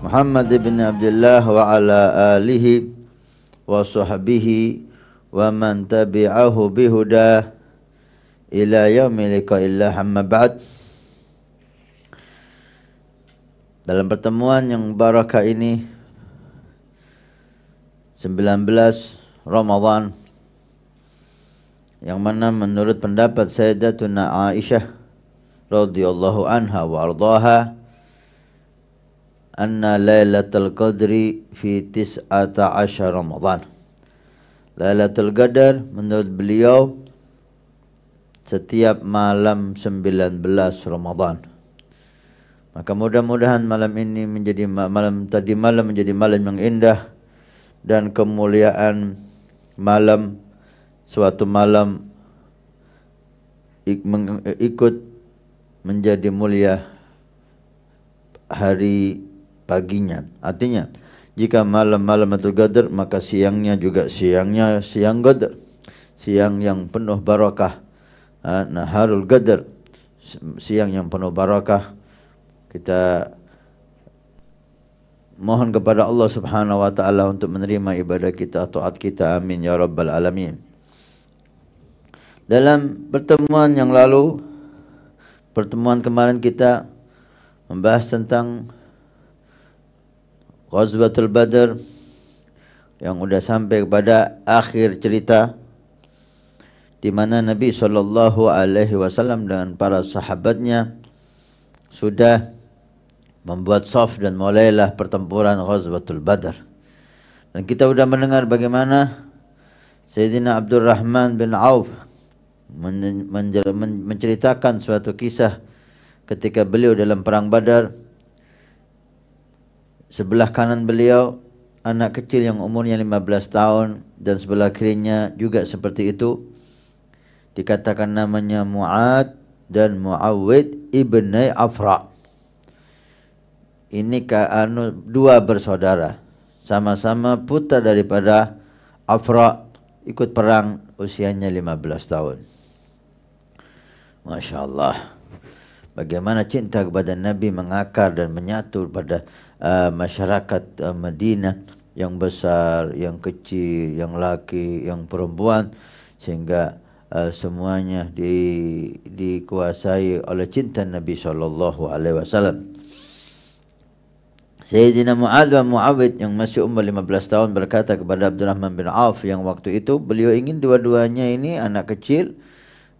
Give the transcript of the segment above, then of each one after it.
Muhammad ibn Abdullah wa ala alihi wa sahbihi wa man tabi'ahu bihuda ila yaumil liqa'illah, amma ba'd. Dalam pertemuan yang barakah ini 19 Ramadan, yang mana menurut pendapat Sayyidatuna Aisyah radhiyallahu anha wa ardhaha, anna Lailatul Qadri fi 19 Ramadan. Lailatul Qadar menurut beliau setiap malam 19 Ramadan. Maka mudah-mudahan malam ini menjadi malam menjadi malam yang indah dan kemuliaan malam, suatu malam ikut menjadi mulia hari paginya. Artinya jika malam-malam Lailatul Qadar, maka siangnya juga siang Qadar, siang yang penuh barakah. Naharul Qadar, siang yang penuh barakah. Kita mohon kepada Allah Subhanahu wa taala untuk menerima ibadah kita, taat kita, amin ya rabbal alamin. Dalam pertemuan yang lalu, pertemuan kemarin, kita membahas tentang Ghazwatul Badr yang sudah sampai kepada akhir cerita, di mana Nabi SAW dengan para sahabatnya sudah membuat saf dan mulailah pertempuran Ghazwatul Badr. Dan kita sudah mendengar bagaimana Sayyidina Abdurrahman bin Auf menceritakan suatu kisah ketika beliau dalam perang Badar. Sebelah kanan beliau anak kecil yang umurnya 15 tahun dan sebelah kirinya juga seperti itu. Dikatakan namanya Mu'ad dan Mu'awid ibni Afra. Ini dua bersaudara, sama-sama putra daripada Afra, ikut perang usianya 15 tahun. Masya Allah, bagaimana cinta kepada Nabi mengakar dan menyatu pada masyarakat Madinah, yang besar, yang kecil, yang laki, yang perempuan, sehingga semuanya dikuasai oleh cinta Nabi SAW. Sayyidina Mu'ad wa Mu'awid yang masih umur 15 tahun berkata kepada Abdurrahman bin Auf, yang waktu itu beliau ingin dua-duanya ini anak kecil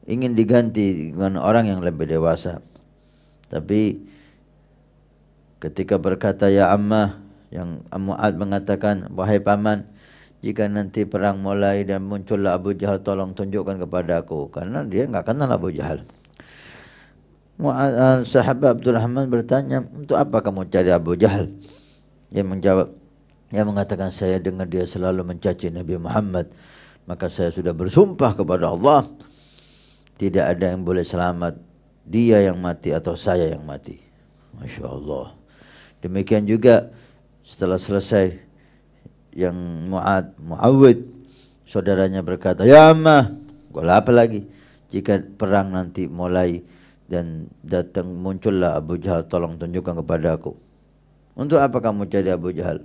ingin diganti dengan orang yang lebih dewasa. Tapi ketika berkata ya Ammah, yang Mu'ad mengatakan, wahai paman, jika nanti perang mulai dan muncullah Abu Jahal, tolong tunjukkan kepada aku, karena dia enggak kenal Abu Jahal. Sahabat Abdurrahman bertanya, untuk apa kamu cari Abu Jahal? Dia menjawab, dia mengatakan, saya dengar dia selalu mencaci Nabi Muhammad, maka saya sudah bersumpah kepada Allah, tidak ada yang boleh selamat, dia yang mati atau saya yang mati. Masya Allah. Demikian juga setelah selesai, yang Mu'awid saudaranya berkata, ya Ammah, gua apa lagi, jika perang nanti mulai dan datang muncullah Abu Jahal, tolong tunjukkan kepada aku. Untuk apa kamu cari Abu Jahal?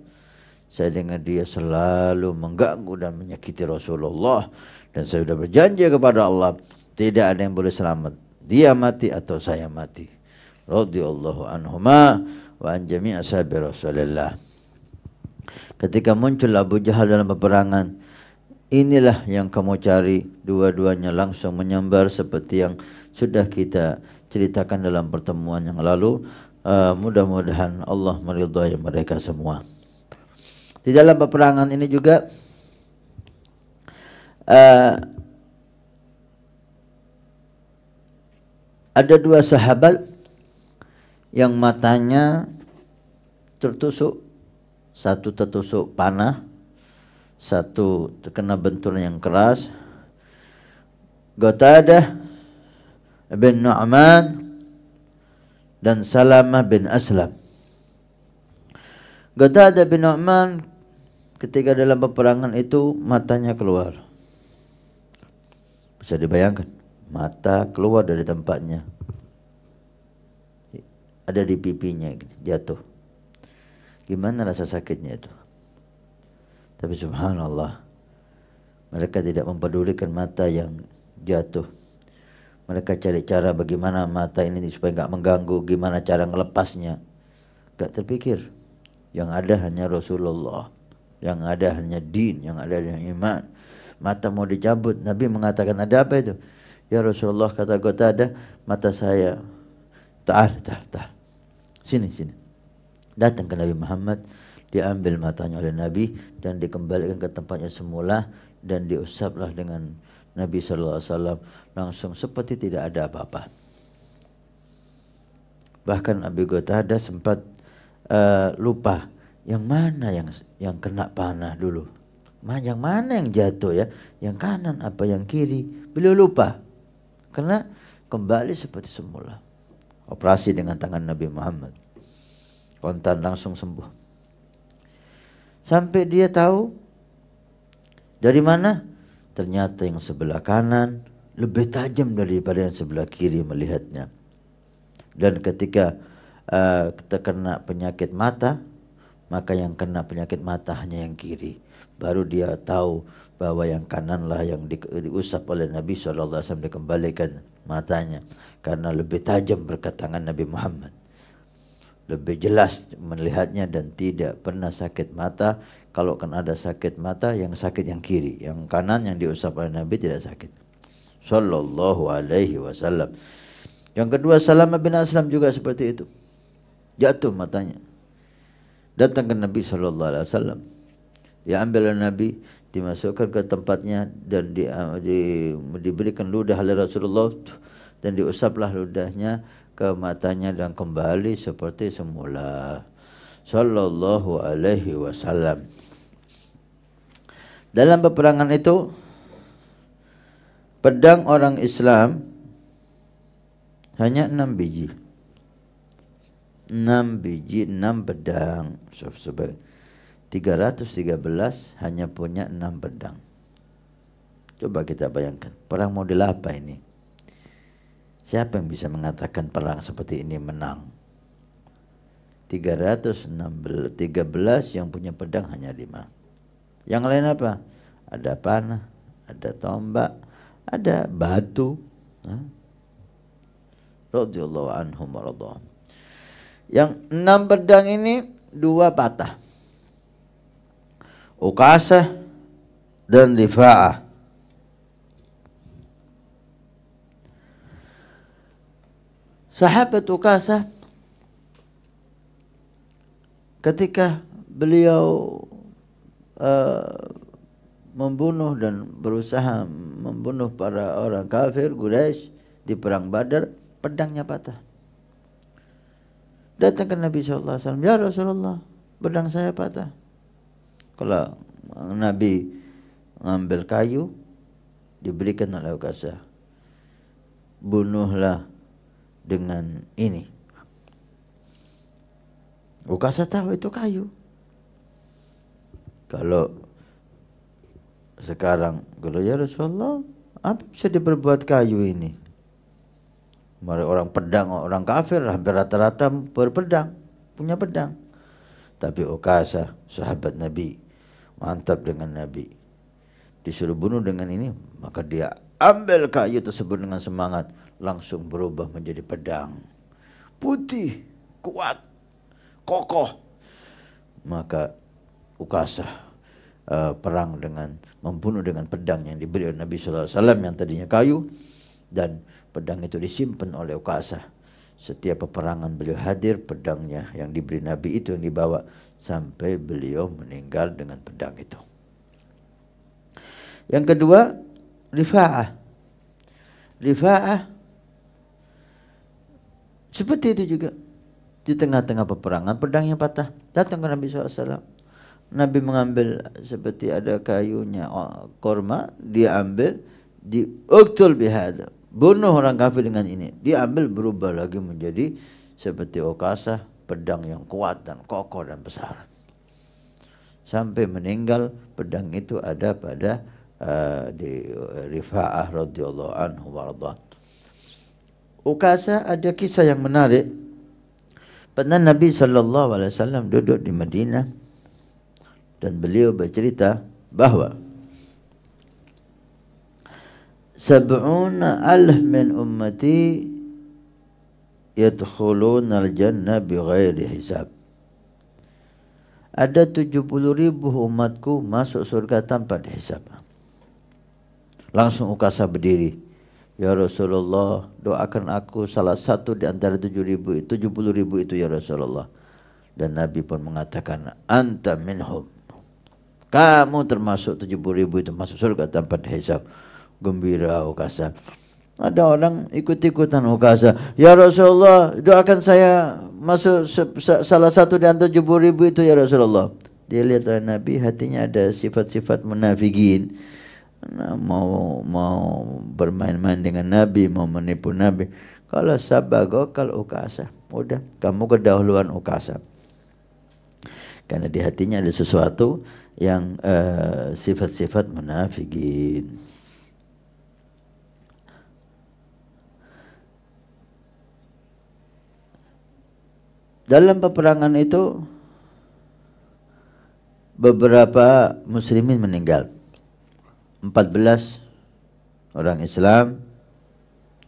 Saya dengar dia selalu mengganggu dan menyakiti Rasulullah, dan saya sudah berjanji kepada Allah, tidak ada yang boleh selamat, dia mati atau saya mati. Radhiyallahu anhuma wa an jami' ashabi Rasulullah. Ketika muncul Abu Jahal dalam peperangan, inilah yang kamu cari. Dua-duanya langsung menyambar seperti yang sudah kita ceritakan dalam pertemuan yang lalu. Mudah-mudahan Allah meridhai mereka semua. Di dalam peperangan ini juga ada dua sahabat yang matanya tertusuk. Satu tertusuk panah, satu terkena benturan yang keras. Qatadah bin Nu'man dan Salamah bin Aslam. Qatadah bin Nu'man ketika dalam peperangan itu matanya keluar. Bisa dibayangkan, mata keluar dari tempatnya, ada di pipinya, jatuh. Gimana rasa sakitnya itu? Tapi subhanallah, mereka tidak mempedulikan mata yang jatuh. Mereka cari cara bagaimana mata ini supaya nggak mengganggu, gimana cara ngelepasnya. Gak terpikir. Yang ada hanya Rasulullah, yang ada hanya din, yang ada hanya iman. Mata mau dicabut, Nabi mengatakan, ada apa itu? Ya Rasulullah, kata Qatadah, mata saya. Ta'al. Sini. Datang ke Nabi Muhammad, diambil matanya oleh Nabi dan dikembalikan ke tempatnya semula dan diusaplah dengan Nabi SAW, langsung seperti tidak ada apa-apa. Bahkan Abi Qatadah sempat lupa yang mana yang kena panah dulu, yang mana yang jatuh ya, yang kanan apa yang kiri, beliau lupa karena kembali seperti semula. Operasi dengan tangan Nabi Muhammad, kontan langsung sembuh. Sampai dia tahu dari mana, ternyata yang sebelah kanan lebih tajam daripada yang sebelah kiri melihatnya. Dan ketika terkena penyakit mata, maka yang kena penyakit mata hanya yang kiri. Baru dia tahu bahwa yang kananlah yang diusap oleh Nabi SAW, dikembalikan matanya karena lebih tajam berkat tangan Nabi Muhammad. Lebih jelas melihatnya dan tidak pernah sakit mata. Kalau kan ada sakit mata, yang sakit yang kiri, yang kanan yang diusap oleh Nabi tidak sakit. Sallallahu alaihi wasallam. Yang kedua, Salamah bin Aslam juga seperti itu. Jatuh matanya. Datang ke Nabi sallallahu alaihi wasallam. Diambil oleh Nabi, dimasukkan ke tempatnya dan diberikan ludah oleh Rasulullah dan diusaplah ludahnya ke matanya dan kembali seperti semula. Sallallahu alaihi wasallam. Dalam peperangan itu, pedang orang Islam hanya 6 biji. 6 biji, 6 pedang. 313 hanya punya 6 pedang. Coba kita bayangkan, perang model apa ini? Siapa yang bisa mengatakan perang seperti ini menang? 13 yang punya pedang hanya 5. Yang lain apa? Ada panah, ada tombak, ada batu. Radhiyallahu anhum waradhahum. Yang 6 pedang ini 2 patah. Uqasah dan Rifa'ah. Sahabat Uqasah ketika beliau membunuh dan berusaha membunuh para orang kafir Quraisy di perang Badar, pedangnya patah. Datang ke Nabi SAW, ya Rasulullah, pedang saya patah. Kalau Nabi mengambil kayu, diberikan oleh Uqasah, bunuhlah dengan ini. Uqasah tahu itu kayu. Kalau sekarang, kalau ya Rasulullah, apa bisa diperbuat kayu ini? Orang pedang, orang kafir hampir rata-rata berpedang, punya pedang. Tapi Uqasah, sahabat Nabi, mantap dengan Nabi, disuruh bunuh dengan ini, maka dia ambil kayu tersebut dengan semangat, langsung berubah menjadi pedang putih, kuat, kokoh. Maka Uqasah perang dengan membunuh dengan pedang yang diberi oleh Nabi SAW yang tadinya kayu, dan pedang itu disimpan oleh Uqasah. Setiap peperangan beliau hadir, pedangnya yang diberi Nabi itu yang dibawa sampai beliau meninggal dengan pedang itu. Yang kedua, Rifa'ah. Rifa'ah seperti itu juga. Di tengah-tengah peperangan, pedangnya patah. Datang ke Nabi SAW. Nabi mengambil seperti ada kayunya korma, dia ambil, uktul bihada, bunuh orang kafir dengan ini. Dia ambil, berubah lagi menjadi seperti Uqasah, pedang yang kuat dan kokoh dan besar. Sampai meninggal, pedang itu ada pada di Rifa'ah radhiyallahu anhu warḍah. Uqasah ada kisah yang menarik. Pernah Nabi SAW duduk di Madinah dan beliau bercerita bahawa 70,000 min ummati yadkhuluna al-jannah bighairi hisab. Ada 70,000 umatku masuk surga tanpa dihisab. Langsung Ukasha berdiri. Ya Rasulullah, doakan aku salah satu di antara 70,000 itu ya Rasulullah. Dan Nabi pun mengatakan, anta minhum. Kamu termasuk 70,000 itu masuk surga tanpa dihisab. Gembira Ukasha. Ada orang ikut-ikutan Ukasha. Ya Rasulullah, doakan saya masuk salah satu di antara 70,000 itu ya Rasulullah. Dia lihat oleh Nabi, hatinya ada sifat-sifat munafikin. Nah, mau bermain-main dengan Nabi, mau menipu Nabi. Kalau sabagokal Ukasha, udah kamu kedahuluan Ukasha. Karena di hatinya ada sesuatu yang sifat-sifat munafikin. Dalam peperangan itu beberapa muslimin meninggal. 14 orang Islam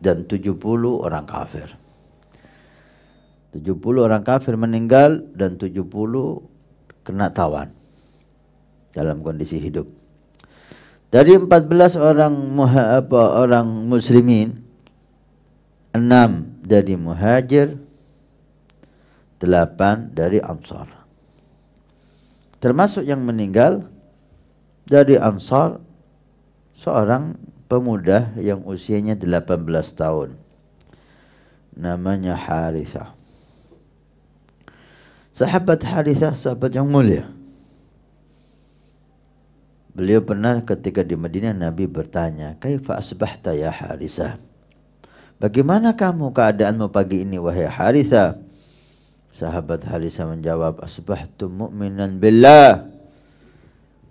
dan 70 orang kafir. 70 orang kafir meninggal dan 70 kena tawan dalam kondisi hidup. Dari 14 orang muslimin, 6 dari muhajir, 8 dari ansar. Termasuk yang meninggal dari ansar seorang pemuda yang usianya 18 tahun. Namanya Harithah. Sahabat Harithah, sahabat yang mulia. Beliau pernah ketika di Madinah Nabi bertanya, "Kaifa asbahta ya Harithah?" Bagaimana kamu keadaanmu pagi ini wahai Harithah? Sahabat Harithah menjawab, "Asbahtu mu'minan billah."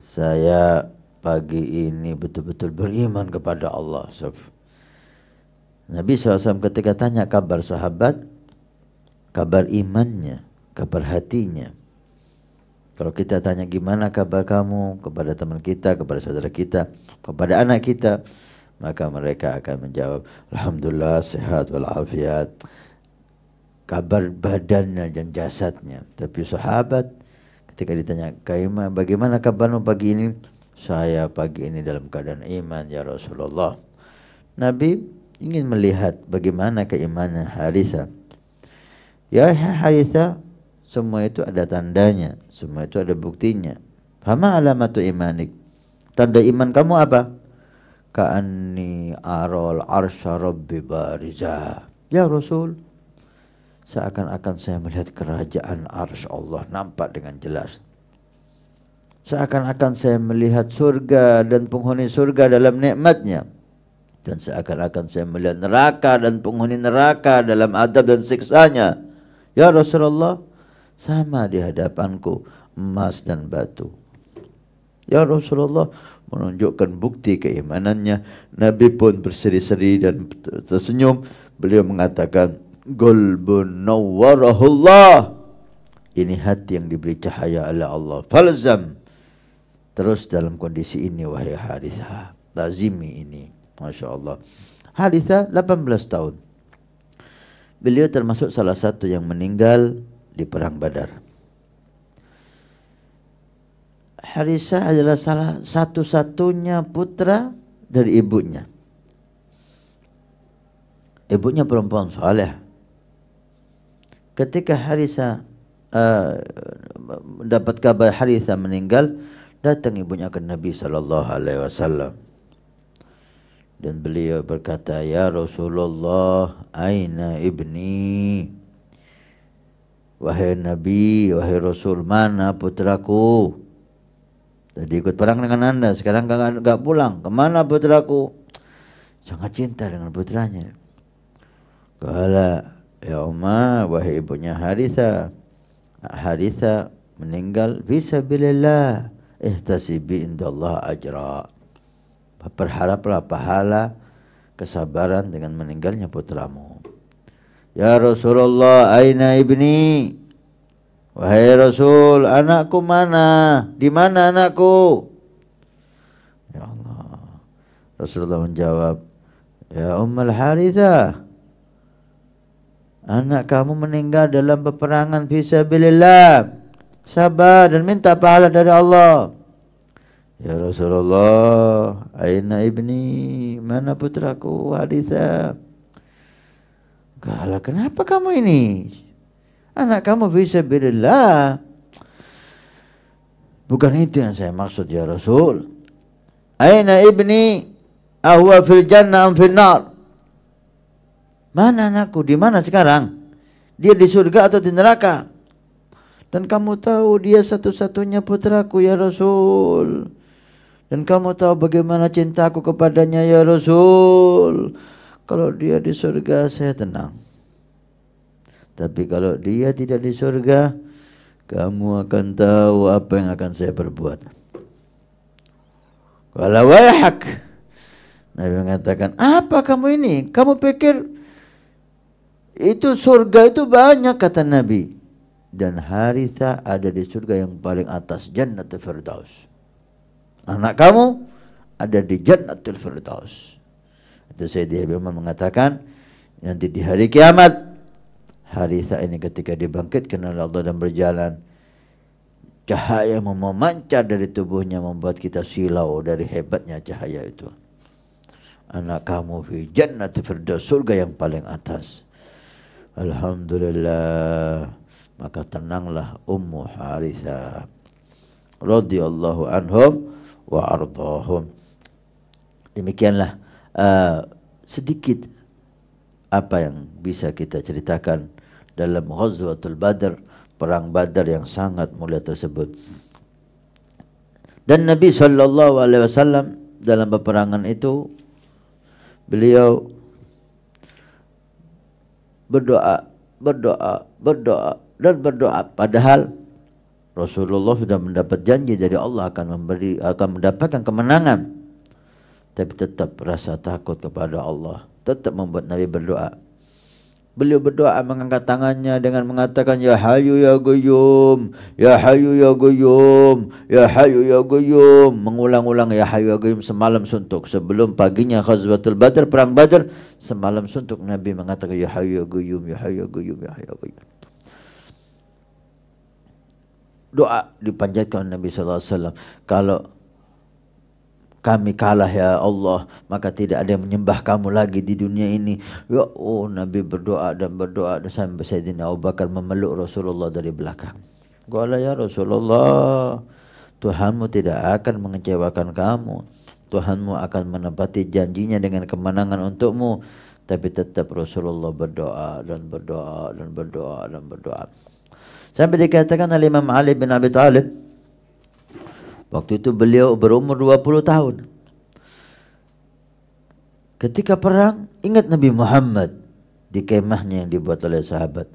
Saya pagi ini betul-betul beriman kepada Allah. Nabi SAW ketika tanya kabar sahabat, kabar imannya, kabar hatinya. Kalau kita tanya gimana kabar kamu kepada teman kita, kepada saudara kita, kepada anak kita, maka mereka akan menjawab, alhamdulillah sehat walafiat. Kabar badannya dan jasadnya. Tapi sahabat ketika ditanya, bagaimana kabarmu pagi ini? Saya pagi ini dalam keadaan iman ya Rasulullah. Nabi ingin melihat bagaimana keimanan Harithah. Ya Harithah, semua itu ada tandanya, semua itu ada buktinya. Fama alamatu imanik. Tanda iman kamu apa? Ka'anni aral arsya rabbi bariza. Ya Rasul, seakan-akan saya melihat kerajaan arsy Allah nampak dengan jelas. Seakan-akan saya melihat surga dan penghuni surga dalam nikmatnya. Dan seakan-akan saya melihat neraka dan penghuni neraka dalam adab dan siksanya. Ya Rasulullah, sama di hadapanku emas dan batu. Ya Rasulullah, menunjukkan bukti keimanannya. Nabi pun berseri-seri dan tersenyum. Beliau mengatakan, Qalbun nawwarahullah. Ini hati yang diberi cahaya oleh Allah. Falzam. Terus dalam kondisi ini wahai Harithah, lazimi ini. Masya Allah. Harithah 18 tahun. Beliau termasuk salah satu yang meninggal di perang Badar. Harithah adalah salah satu-satunya putra dari ibunya. Ibunya perempuan saleh. Ketika Harithah mendapat kabar Harithah meninggal, datang ibunya ke Nabi SAW. Dan beliau berkata, Ya Rasulullah, aina ibni? Wahai Nabi, wahai Rasul, mana putraku? Tadi ikut perang dengan anda, sekarang enggak pulang. Kemana putraku? Sangat cinta dengan putranya. Kala, ya Umma, wahai ibunya Harithah. Harithah meninggal fisabilillah. Ihtasibi indallah ajra. Berharaplah pahala kesabaran dengan meninggalnya putramu. Ya Rasulullah, aina ibni? Wahai Rasul, anakku mana? Di mana anakku? Ya Allah. Rasulullah menjawab, ya Ummul Harithah, anak kamu meninggal dalam peperangan fisabilillah. Sabar dan minta pahala dari Allah. Ya Rasulullah, aina ibni? Mana putraku Harithah? Galah, kenapa kamu ini? Anak kamu fisabilillah. Bukan itu yang saya maksud ya Rasul. Aina ibni? Ahwa fil jannah am fil nar? Mana anakku? Di mana sekarang? Dia di surga atau di neraka? Dan kamu tahu dia satu-satunya putraku ya Rasul. Dan kamu tahu bagaimana cintaku kepadanya ya Rasul. Kalau dia di surga saya tenang. Tapi kalau dia tidak di surga, kamu akan tahu apa yang akan saya perbuat. Qala wayhak. Nabi mengatakan, apa kamu ini? Kamu pikir itu surga itu banyak, kata Nabi. Dan Harithah ada di surga yang paling atas, Jannatul Firdaus. Anak kamu ada di Jannatul Firdaus. Itu Sayyidina Umar mengatakan, nanti di hari kiamat, Harithah ini ketika dibangkitkan oleh Allah dan berjalan, cahaya memancar dari tubuhnya membuat kita silau dari hebatnya cahaya itu. Anak kamu fi jannati firdaus, surga yang paling atas. Alhamdulillah, maka tenanglah Ummu Harithah radhiyallahu anhum wa ardahum. Demikianlah sedikit apa yang bisa kita ceritakan dalam Ghazwatul Badr, perang Badar yang sangat mulia tersebut. Dan Nabi sallallahu alaihi wasallam dalam peperangan itu beliau berdoa dan berdoa, padahal Rasulullah sudah mendapat janji dari Allah akan mendapatkan kemenangan, tapi tetap rasa takut kepada Allah tetap membuat Nabi berdoa. Beliau berdoa mengangkat tangannya dengan mengatakan, Ya Hayyu Ya Qayyum, Ya Hayyu Ya Qayyum, Ya Hayyu Ya Qayyum. Mengulang-ulang Ya Hayyu Ya Qayyum semalam suntuk. Sebelum paginya Ghazwatul Badr, perang Badr, semalam suntuk Nabi mengatakan Ya Hayyu Ya Qayyum, Ya Hayyu Ya Qayyum, Ya Hayyu Ya Qayyum. Doa dipanjatkan Nabi SAW. Kalau kami kalah ya Allah, maka tidak ada yang menyembah kamu lagi di dunia ini. Ya Nabi berdoa dan sampai Sayyidina Abu Bakar memeluk Rasulullah dari belakang. Qala ya Rasulullah, Tuhanmu tidak akan mengecewakan kamu. Tuhanmu akan menepati janjinya dengan kemenangan untukmu. Tapi tetap Rasulullah berdoa. Sampai dikatakan oleh Imam Ali bin Abi Thalib, waktu itu beliau berumur 20 tahun. Ketika perang, ingat Nabi Muhammad di kemahnya yang dibuat oleh sahabat.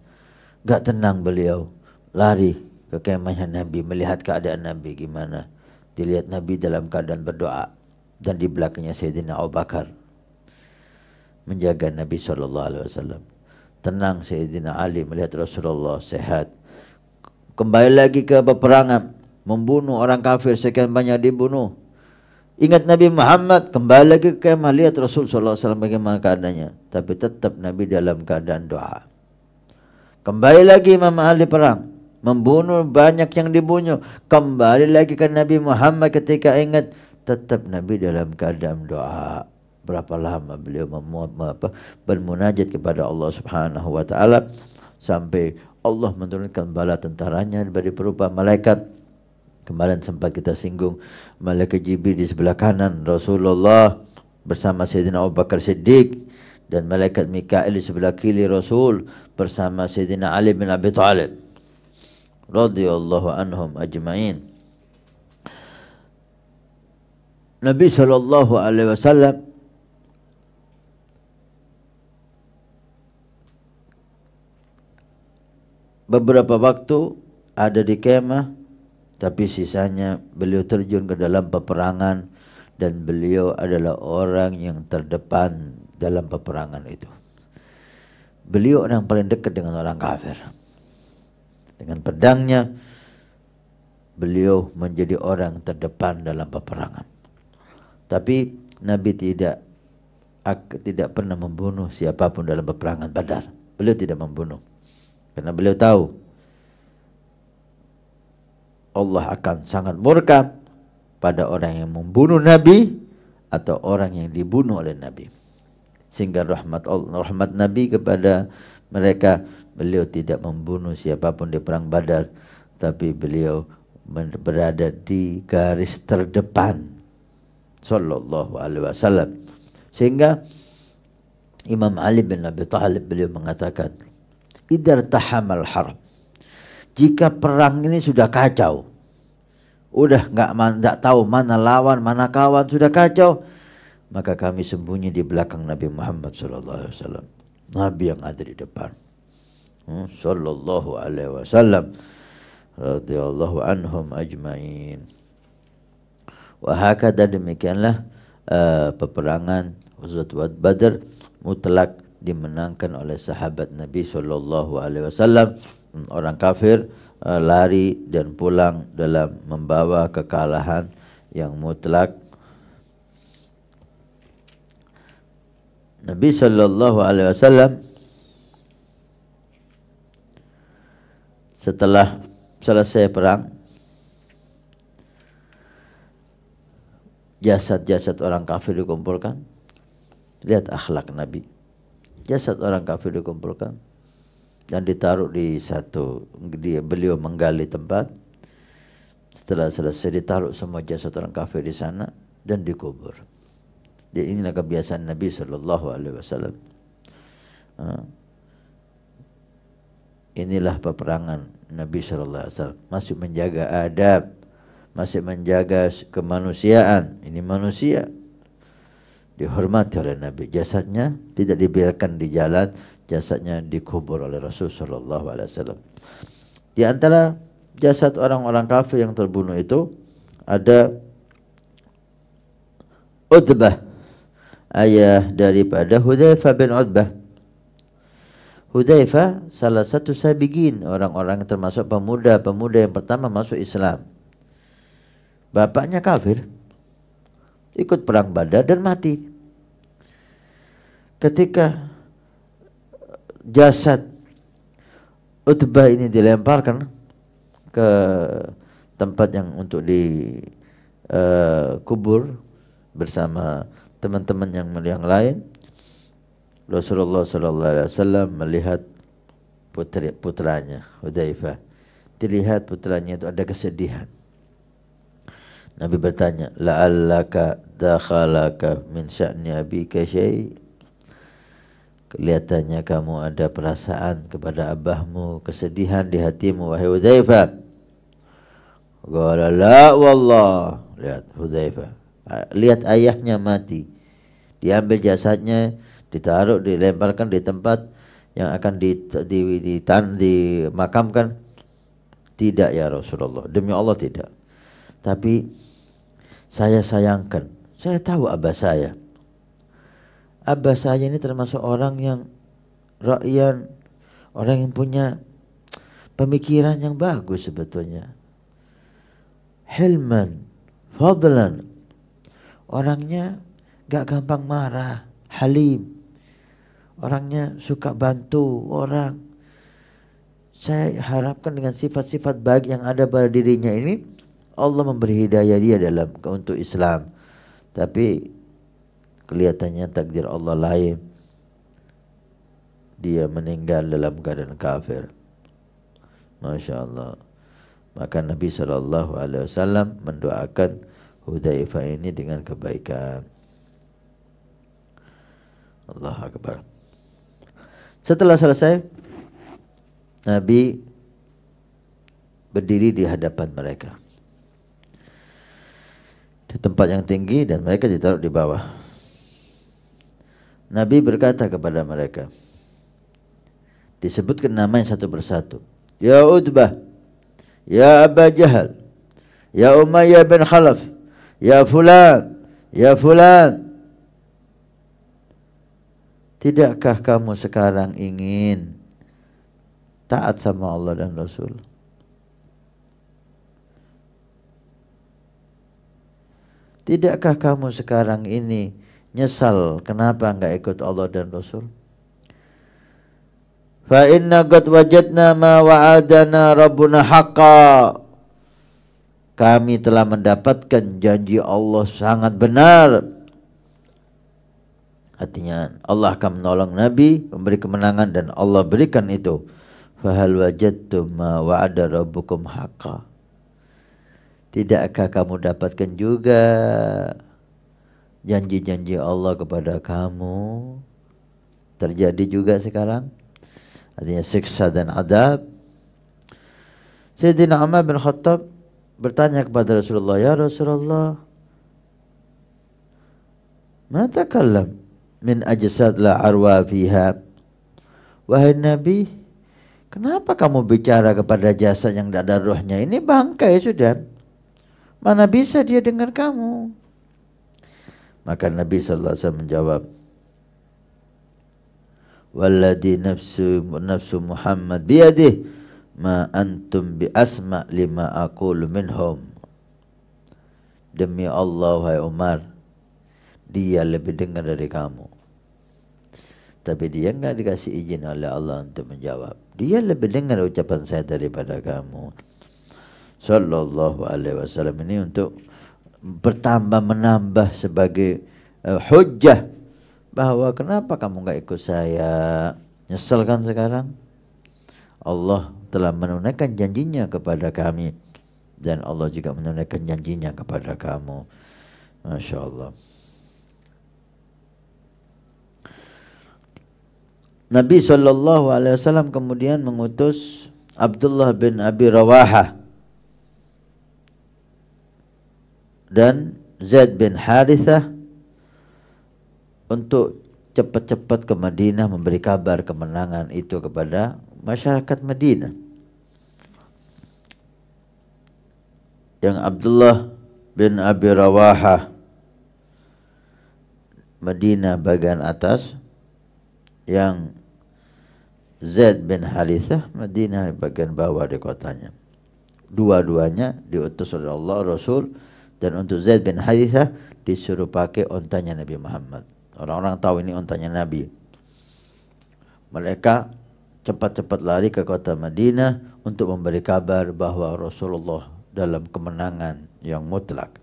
Gak tenang beliau, lari ke kemahnya Nabi, melihat keadaan Nabi gimana. Dilihat Nabi dalam keadaan berdoa, dan di belakangnya Sayyidina Abu Bakar menjaga Nabi SAW. Tenang Sayyidina Ali melihat Rasulullah sehat. Kembali lagi ke peperangan, membunuh orang kafir sekian banyak dibunuh. Ingat Nabi Muhammad, kembali lagi ke kemah, lihat Rasul SAW bagaimana keadaannya. Tapi tetap Nabi dalam keadaan doa. Kembali lagi Imam Ali perang, membunuh banyak yang dibunuh. Kembali lagi ke Nabi Muhammad ketika ingat, tetap Nabi dalam keadaan doa. Berapa lama beliau bermunajat kepada Allah Subhanahu wa taala sampai Allah menurunkan bala tentaranya dari berupa malaikat. Kemarin sempat kita singgung, malaikat Jibril di sebelah kanan Rasulullah bersama Sayyidina Abu Bakar Siddiq, dan malaikat Mikail di sebelah kiri Rasul bersama Sayyidina Ali bin Abi Thalib radhiyallahu anhum ajmain. Nabi sallallahu alaihi wasallam beberapa waktu ada di kemah, tapi sisanya beliau terjun ke dalam peperangan, dan beliau adalah orang yang terdepan dalam peperangan itu. beliau orang paling dekat dengan orang kafir. Dengan pedangnya beliau menjadi orang terdepan dalam peperangan. Tapi Nabi tidak pernah membunuh siapapun dalam peperangan Badar. Beliau tidak membunuh. Karena beliau tahu Allah akan sangat murka pada orang yang membunuh Nabi atau orang yang dibunuh oleh Nabi. Sehingga rahmat Nabi kepada mereka, beliau tidak membunuh siapapun di perang Badar, tapi beliau berada di garis terdepan sallallahu alaihi wasallam. Sehingga Imam Ali bin Abi Thalib beliau mengatakan, idar tahamal harb, jika perang ini sudah kacau, udah nggak tahu mana lawan mana kawan, sudah kacau, maka kami sembunyi di belakang Nabi Muhammad sallallahu alaihi wasallam. Nabi yang ada di depan. Sallallahu alaihi wasallam radhiyallahu anhum ajmain. Wa hakada, demikianlah peperangan Ghazwat Badr mutlak dimenangkan oleh sahabat Nabi sallallahu alaihi wasallam. Orang kafir lari dan pulang dalam membawa kekalahan yang mutlak. Nabi sallallahu alaihi wasallam setelah selesai perang, jasad-jasad orang kafir dikumpulkan. Lihat akhlak Nabi. Jasad orang kafir dikumpulkan dan ditaruh di beliau menggali tempat. Setelah selesai ditaruh semua jasad orang kafir di sana dan dikubur. Inilah kebiasaan Nabi sallallahu alaihi wasallam. Inilah peperangan Nabi sallallahu alaihi wasallam, masih menjaga adab, masih menjaga kemanusiaan. Ini manusia dihormati oleh Nabi. Jasadnya tidak dibiarkan di jalan, jasadnya dikubur oleh Rasul sallallahu alaihi wasallam. Di antara jasad orang-orang kafir yang terbunuh itu ada Utbah, ayah daripada Hudzaifah bin Utbah. Hudzaifah salah satu sabiqin, orang-orang termasuk pemuda-pemuda yang pertama masuk Islam. Bapaknya kafir, ikut perang Badar dan mati. Ketika jasad Utbah ini dilemparkan ke tempat yang untuk dikubur bersama teman-teman yang lain, Rasulullah sallallahu alaihi wasallam melihat putranya Hudzaifah. Dilihat putranya itu ada kesedihan. Nabi bertanya, la'allaka dakhalaka min sya'ni abika syai'. Kelihatannya kamu ada perasaan kepada abahmu, kesedihan di hatimu wahai Hudzaifah. Qala la wallah. Lihat Hudzaifah, lihat ayahnya mati, diambil jasadnya, ditaruh, dilemparkan di tempat yang akan dimakamkan. Tidak ya Rasulullah, demi Allah tidak. Tapi saya sayangkan, saya tahu abah saya. Abah saya ini termasuk orang yang ra'yan, orang yang punya pemikiran yang bagus sebetulnya. Hilman, fadlan, orangnya gak gampang marah, halim. Orangnya suka bantu orang. Saya harapkan dengan sifat-sifat baik yang ada pada dirinya ini, Allah memberi hidayah dia untuk Islam. Tapi kelihatannya takdir Allah lain. Dia meninggal dalam keadaan kafir. Masya Allah. Maka Nabi SAW mendoakan Hudzaifah ini dengan kebaikan. Allahu Akbar. Setelah selesai, Nabi berdiri di hadapan mereka di tempat yang tinggi dan mereka ditaruh di bawah. Nabi berkata kepada mereka, disebutkan namanya satu persatu. Ya Utbah, ya Aba Jahal, ya Umayyah bin Khalaf, ya Fulan, ya Fulan. Tidakkah kamu sekarang ingin taat sama Allah dan Rasul? Tidakkah kamu sekarang ini nyesal kenapa enggak ikut Allah dan Rasul? Fa inna qad wajadna ma wa'adana rabbuna haqqa. Kami telah mendapatkan janji Allah sangat benar. Artinya Allah akan menolong Nabi, memberi kemenangan, dan Allah berikan itu. Fahal wajadtum ma wa'ada rabbukum haqqa. Tidakkah kamu dapatkan juga janji-janji Allah kepada kamu? Terjadi juga sekarang. Artinya siksa dan adab. Sayyidina Umar bin Khattab bertanya kepada Rasulullah, ya Rasulullah, ma takallam min ajsad la arwa fiha. Wahai Nabi, kenapa kamu bicara kepada jasad yang tidak ada rohnya? Ini bangkai sudah. Mana bisa dia dengar kamu? Maka Nabi sallallahu alaihi wasallam menjawab, walladhi nafsu Muhammad biyadih ma antum bi asma lima aqulu minhum. Demi Allah, wahai Umar, dia lebih dengar dari kamu. Tapi dia enggak dikasih izin oleh Allah untuk menjawab. Dia lebih dengar ucapan saya daripada kamu. Sallallahu alaihi wasallam ini untuk bertambah menambah sebagai hujjah bahwa kenapa kamu enggak ikut saya? Nyesel kan sekarang? Allah telah menunaikan janjinya kepada kami, dan Allah juga menunaikan janjinya kepada kamu. Masya Allah. Nabi SAW kemudian mengutus Abdullah bin Abi Rawahah dan Zaid bin Harithah untuk cepat-cepat ke Madinah memberi kabar kemenangan itu kepada masyarakat Madinah. Yang Abdullah bin Abi Rawahah Madinah bagian atas, yang Zaid bin Harithah Madinah bagian bawah di kotanya. Dua-duanya diutus oleh Allah Rasul, dan untuk Zaid bin Harithah disuruh pakai ontanya Nabi Muhammad. Orang-orang tahu ini ontanya Nabi. Mereka cepat-cepat lari ke kota Madinah untuk memberi kabar bahwa Rasulullah dalam kemenangan yang mutlak.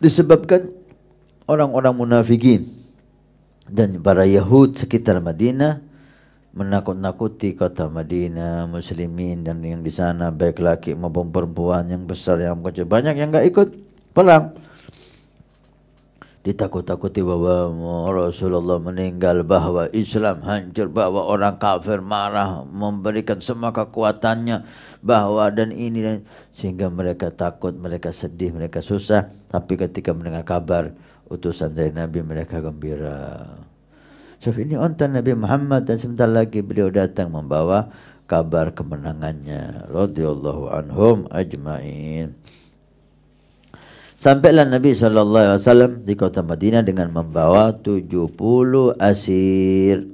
Disebabkan orang-orang munafikin dan para Yahud sekitar Madinah menakut-nakuti kota Madinah, muslimin dan yang di sana baik laki maupun perempuan, yang besar yang kecil, banyak yang enggak ikut perang. Ditakut-takuti bahwa Rasulullah meninggal, bahwa Islam hancur, bahwa orang kafir marah, memberikan semua kekuatannya, bahwa dan ini dan, sehingga mereka takut, mereka sedih, mereka susah. Tapi ketika mendengar kabar utusan dari Nabi, mereka gembira. So ini onta Nabi Muhammad, dan sebentar lagi beliau datang membawa kabar kemenangannya. Radhiyallahu anhum ajma'in. Sampailah Nabi SAW di kota Madinah dengan membawa 70 asir.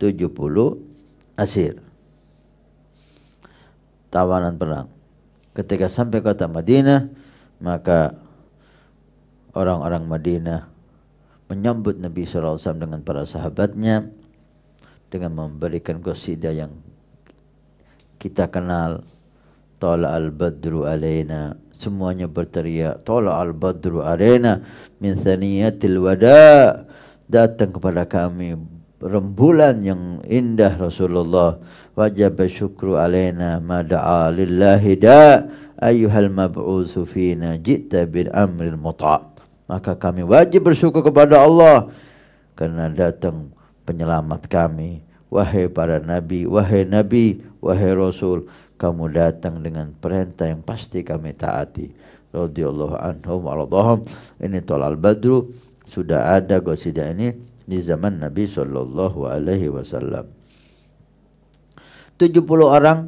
70 asir. Tawanan perang. Ketika sampai kota Madinah, maka orang-orang Madinah menyambut Nabi SAW dengan para sahabatnya dengan memberikan qasidah yang kita kenal, Tala al-badru alaina. Semuanya berteriak, Tala al-badru alaina min thaniyatil wada. Datang kepada kami rembulan yang indah Rasulullah. Wajib syukru alaina ma da'a lillahi da. Ayyuhal mab'utsu fina ji'ta bil amril muta'. Maka kami wajib bersyukur kepada Allah karena datang penyelamat kami. Wahai para nabi, wahai nabi, wahai rasul, kamu datang dengan perintah yang pasti kami taati. Radhiyallahu anhum wa radhahum. Ini Tolal Badru, sudah ada qasidah ini di zaman Nabi sallallahu alaihi wasallam. 70 orang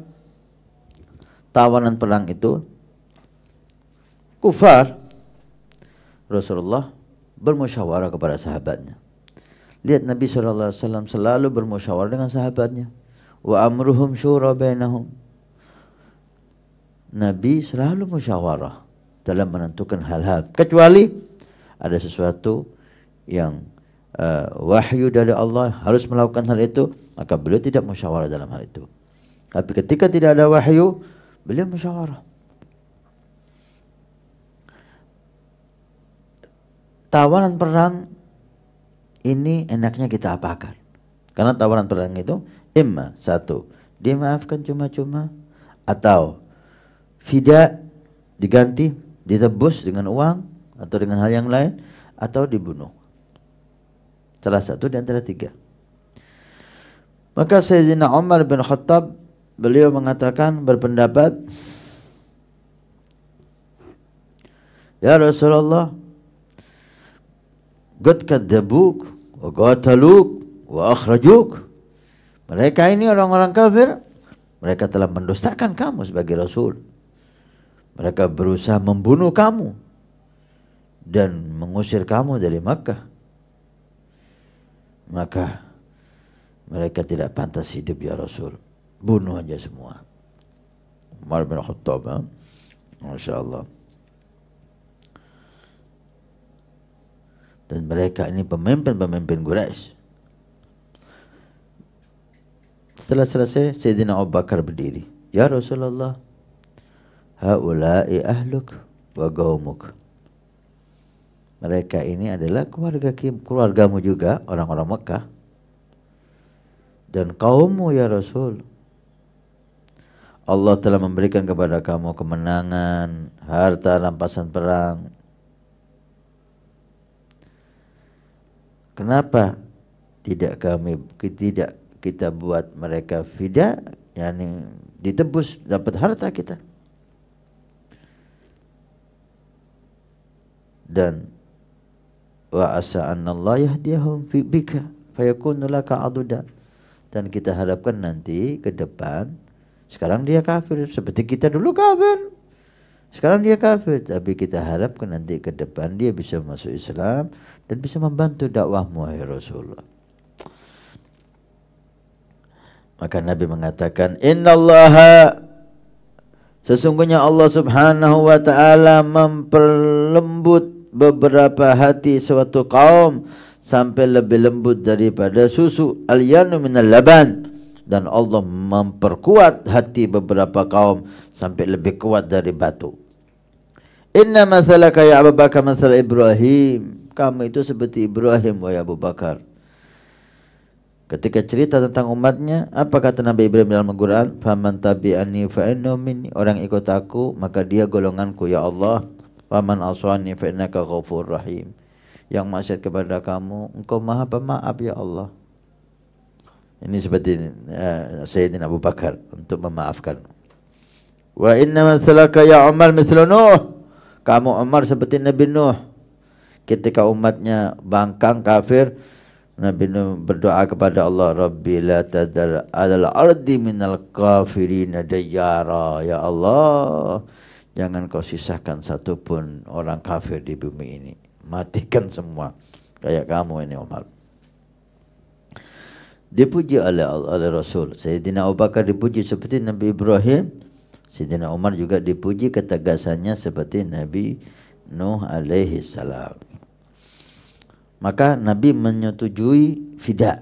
tawanan perang itu kufar. Rasulullah bermusyawarah kepada sahabatnya. Lihat Nabi SAW selalu bermusyawarah dengan sahabatnya. Wa amruhum syura bainahum. Nabi selalu musyawarah dalam menentukan hal-hal. Kecuali ada sesuatu yang wahyu dari Allah harus melakukan hal itu, maka beliau tidak musyawarah dalam hal itu. Tapi ketika tidak ada wahyu, beliau musyawarah. Tawaran perang ini enaknya kita apakan? Karena tawaran perang itu imma satu, dimaafkan cuma-cuma, atau fida, diganti, ditebus dengan uang atau dengan hal yang lain, atau dibunuh. Salah satu di antara tiga. Maka Sayyidina Umar bin Khattab, beliau mengatakan, berpendapat, ya Rasulullah, qad kadzabuk wa qataluk wa akhrajuk. Mereka ini orang-orang kafir, mereka telah mendustakan kamu sebagai Rasul. Mereka berusaha membunuh kamu dan mengusir kamu dari Makkah. Maka mereka tidak pantas hidup ya Rasul. Bunuh aja semua. Umar bin Khattab, Masya Allah. Dan mereka ini pemimpin-pemimpin Quraisy. Setelah selesai, Sayyidina Abu Bakar berdiri. Ya Rasulullah, haula'i ahluk wa qaumuk. Mereka ini adalah keluargamu juga, orang-orang Mekah. Dan kaummu ya Rasul. Allah telah memberikan kepada kamu kemenangan, harta rampasan perang. Kenapa tidak kita buat mereka fida, yakni ditebus dapat harta kita? Dan wa asa anallahu yahdihum fi bika fayakunu laka aduda. Dan kita harapkan nanti ke depan, sekarang dia kafir seperti kita dulu kafir. Sekarang dia kafir, tapi kita harapkan nanti ke depan dia bisa masuk Islam dan bisa membantu dakwahmu ya Rasulullah. Maka Nabi mengatakan, innallaha, sesungguhnya Allah Subhanahu wa taala memperlembut beberapa hati suatu kaum sampai lebih lembut daripada susu, al-yanu minal laban. Dan Allah memperkuat hati beberapa kaum sampai lebih kuat dari batu. Inna masalaka ya Abu Bakar masal Ibrahim. Kamu itu seperti Ibrahim wahai Abu Bakar. Ketika cerita tentang umatnya, apa kata Nabi Ibrahim dalam Al-Quran? Faman tabi'ani fa'innahu minni. Orang ikut aku, maka dia golonganku ya Allah. Faman aswani fa'innaka ghafur rahim. Yang maksiat kepada kamu, engkau maha pemaaf ya Allah. Ini seperti Sayyidina Abu Bakar untuk memaafkan. Wa inna masalaka ya Umar mithlu Nuh. Kamu Umar seperti Nabi Nuh. Ketika umatnya bangkang kafir, Nabi Nuh berdoa kepada Allah, Rabbi la tadar alal ardi minal kafirina dayyara. Ya Allah, jangan kau sisakan satupun orang kafir di bumi ini. Matikan semua. Kayak kamu ini Umar. Dipuji oleh Rasul. Sayyidina Abu Bakar dipuji seperti Nabi Ibrahim. Sayyidina Umar juga dipuji ketegasannya seperti Nabi Nuh alaihi salam. Maka Nabi menyetujui fida,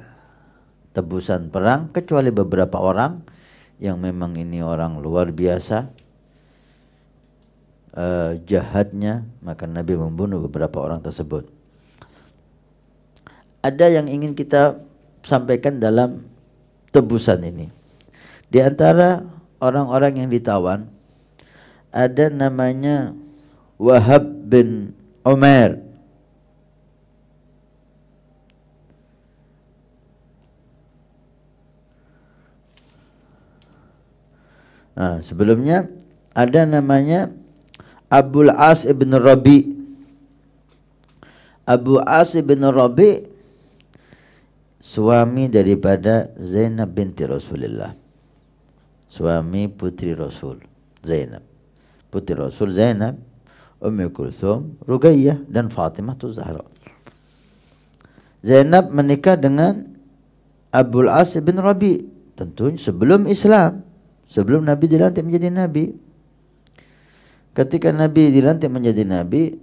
tebusan perang, kecuali beberapa orang yang memang ini orang luar biasa jahatnya, maka Nabi membunuh beberapa orang tersebut. Ada yang ingin kita sampaikan dalam tebusan ini. Di antara orang-orang yang ditawan ada namanya Wahab bin Umar. Nah, sebelumnya ada namanya Abul As ibn Rabi. Abu As ibn Rabi suami daripada Zainab binti Rasulullah. Suami putri Rasul Zainab. Putri Rasul Zainab, Ummu Kulthum, Ruqayyah dan Fatimah Zahra. Zainab menikah dengan Abul As bin Rabi, tentu sebelum Islam, sebelum Nabi dilantik menjadi Nabi. Ketika Nabi dilantik menjadi Nabi,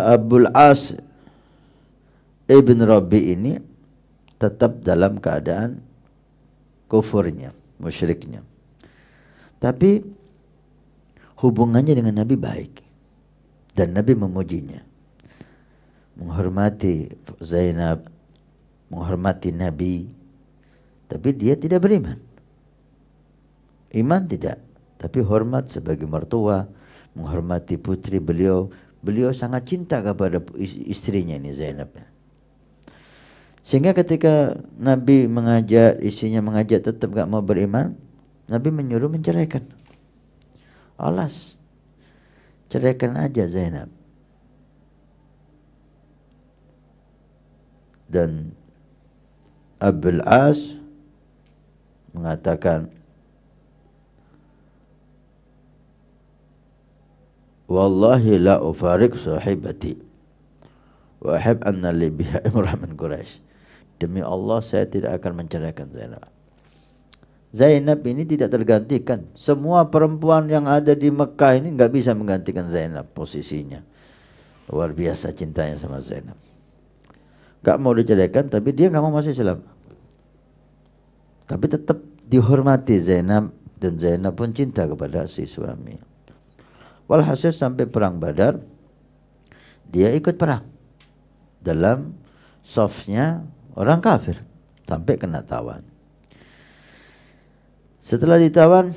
Abul As ibn Rabi ini tetap dalam keadaan kufurnya, musyriknya. Tapi hubungannya dengan Nabi baik dan Nabi memujinya, menghormati Zainab, menghormati Nabi, tapi dia tidak beriman. Iman tidak, tapi hormat sebagai mertua, menghormati putri beliau. Beliau sangat cinta kepada istrinya ini Zainab. Sehingga ketika Nabi mengajak, istrinya mengajak tetap gak mau beriman, Nabi menyuruh menceraikan. Alas, ceraikan aja Zainab. Dan Abul As mengatakan, wallahi la ufarik sahibati wa ahib anna li biha imrah min Quraisy. Demi Allah saya tidak akan menceraikan Zainab. Zainab ini tidak tergantikan. Semua perempuan yang ada di Mekah ini enggak bisa menggantikan Zainab posisinya. Luar biasa cintanya sama Zainab. Enggak mau diceraikan, tapi dia enggak mau masuk Islam. Tapi tetap dihormati Zainab, dan Zainab pun cinta kepada si suami. Walhasil sampai perang Badar, dia ikut perang dalam safnya orang kafir sampai kena tawan. Setelah ditawan,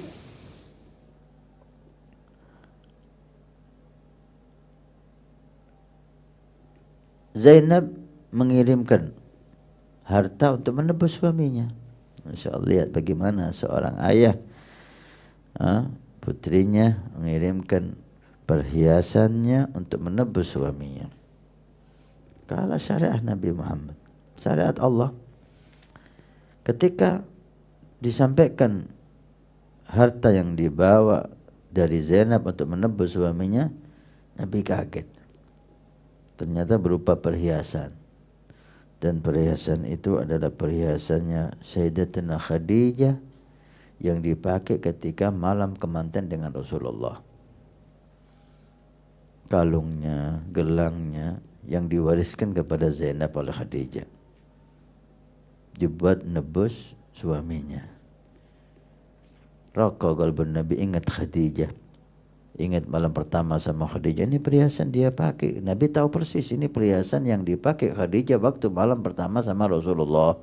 Zainab mengirimkan harta untuk menebus suaminya. Masya Allah, lihat bagaimana seorang ayah, putrinya mengirimkan perhiasannya untuk menebus suaminya. Kalau syariat Nabi Muhammad, syariat Allah, ketika disampaikan harta yang dibawa dari Zainab untuk menebus suaminya, Nabi kaget. Ternyata berupa perhiasan. Dan perhiasan itu adalah perhiasannya Sayyidatina Khadijah yang dipakai ketika malam kemanten dengan Rasulullah. Kalungnya, gelangnya yang diwariskan kepada Zainab oleh Khadijah, dibuat nebus suaminya. Raqa qalbun Nabi, ingat Khadijah, ingat malam pertama sama Khadijah. Ini perhiasan dia pakai. Nabi tahu persis ini perhiasan yang dipakai Khadijah waktu malam pertama sama Rasulullah.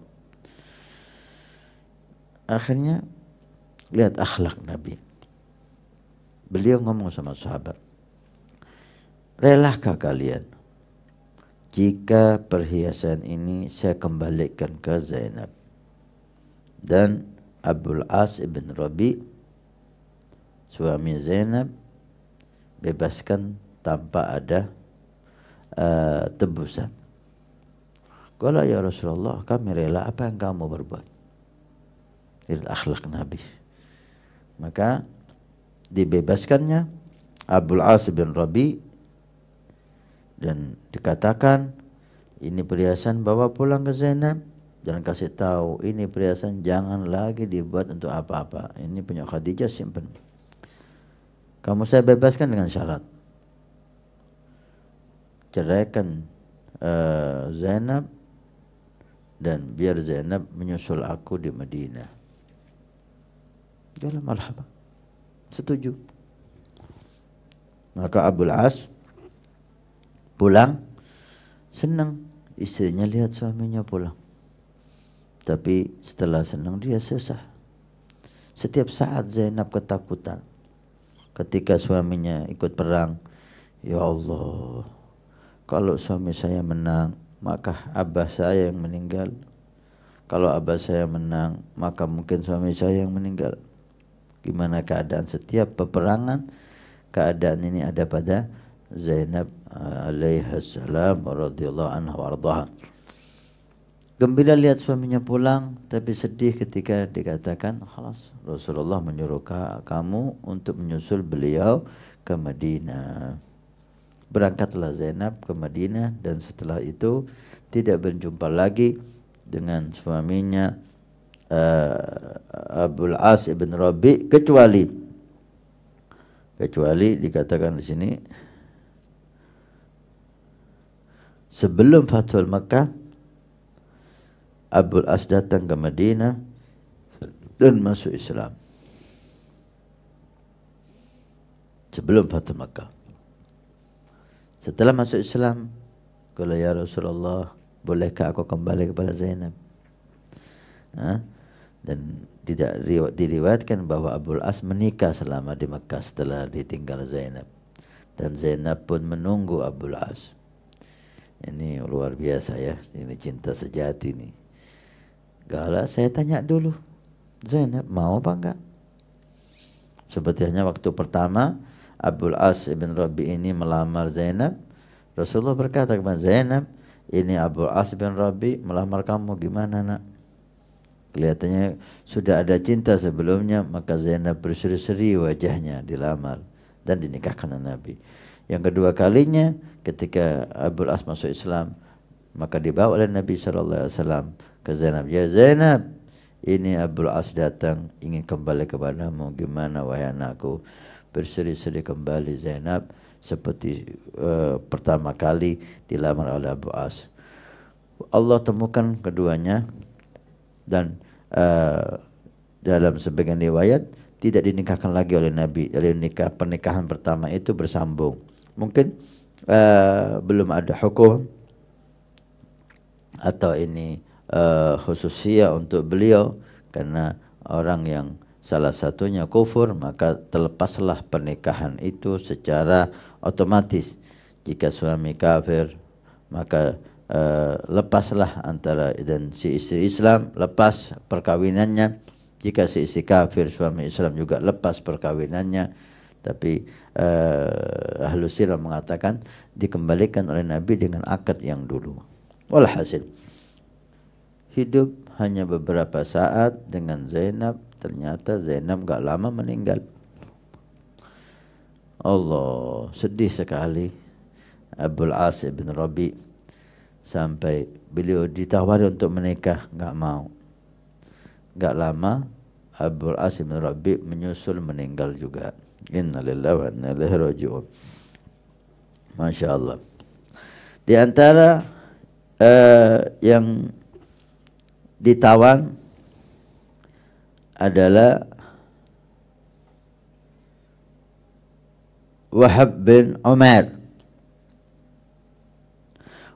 Akhirnya lihat akhlak Nabi. Beliau ngomong sama sahabat, relakah kalian jika perhiasan ini saya kembalikan ke Zainab dan Abul As ibn Rabi, suami Zainab, bebaskan tanpa ada tebusan? Qala ya Rasulullah, kami rela, apa yang kamu berbuat? Lihat akhlak Nabi. Maka dibebaskannya Abul As bin Rabi, dan dikatakan ini perhiasan bawa pulang ke Zainab, dan kasih tahu ini perhiasan jangan lagi dibuat untuk apa-apa, ini punya Khadijah, simpan. Kamu saya bebaskan dengan syarat, ceraikan Zainab dan biar Zainab menyusul aku di Madinah. Dalam marhaba, setuju. Maka Abul As pulang, senang istrinya lihat suaminya pulang. Tapi setelah senang dia susah. Setiap saat Zainab ketakutan ketika suaminya ikut perang. Ya Allah, kalau suami saya menang, maka abah saya yang meninggal. Kalau abah saya menang, maka mungkin suami saya yang meninggal. Gimana keadaan setiap peperangan, keadaan ini ada pada Zainab alaihissalam radhiyallahu anha warḍaha. Gembira lihat suaminya pulang, tapi sedih ketika dikatakan, "Khalas, Rasulullah menyuruh kamu untuk menyusul beliau ke Madinah." Berangkatlah Zainab ke Madinah dan setelah itu tidak berjumpa lagi dengan suaminya Abul As ibn Rabi kecuali dikatakan di sini sebelum Fathul Makkah Abul As datang ke Madinah dan masuk Islam. Sebelum Fathul Makkah. Setelah masuk Islam, kalau ya Rasulullah, bolehkah aku kembali kepada Zainab? Dan tidak diriwayatkan bahwa Abul As menikah selama di Makkah setelah ditinggal Zainab. Dan Zainab pun menunggu Abul As. Ini luar biasa ya, ini cinta sejati nih. Gala saya tanya dulu, Zainab mau apa enggak? Seperti hanya waktu pertama Abul As ibn Rabi ini melamar Zainab, Rasulullah berkata kepada Zainab, ini Abul As ibn Rabi melamar kamu, gimana nak? Kelihatannya sudah ada cinta sebelumnya, maka Zainab berseri-seri wajahnya dilamar dan dinikahkan oleh Nabi. Yang kedua kalinya ketika Abul As masuk Islam, maka dibawa oleh Nabi SAW ke Zainab. Ya Zainab, ini Abul As datang ingin kembali kepadamu, gimana wahai anakku? Berseri-seri kembali Zainab seperti pertama kali dilamar oleh Abul As. Allah temukan keduanya dan dalam sebagian riwayat tidak dinikahkan lagi oleh Nabi. Dari pernikahan pertama itu bersambung. Mungkin belum ada hukum atau ini khususnya untuk beliau karena orang yang salah satunya kufur, maka terlepaslah pernikahan itu secara otomatis. Jika suami kafir, maka lepaslah antara dan si istri Islam lepas perkawinannya. Jika si istri kafir, suami Islam juga lepas perkawinannya. Tapi Ahlus Sirah mengatakan dikembalikan oleh Nabi dengan akad yang dulu. Walhasil hidup hanya beberapa saat dengan Zainab. Ternyata Zainab gak lama meninggal. Allah, sedih sekali Abul As ibn Rabi. Sampai beliau ditawari untuk menikah, gak mau. Gak lama Abul As ibn Rabi menyusul meninggal juga. Innalillahi wa inna ilaihi raji'un. Masya Allah. Di antara yang ditawan adalah Wahab bin Umar.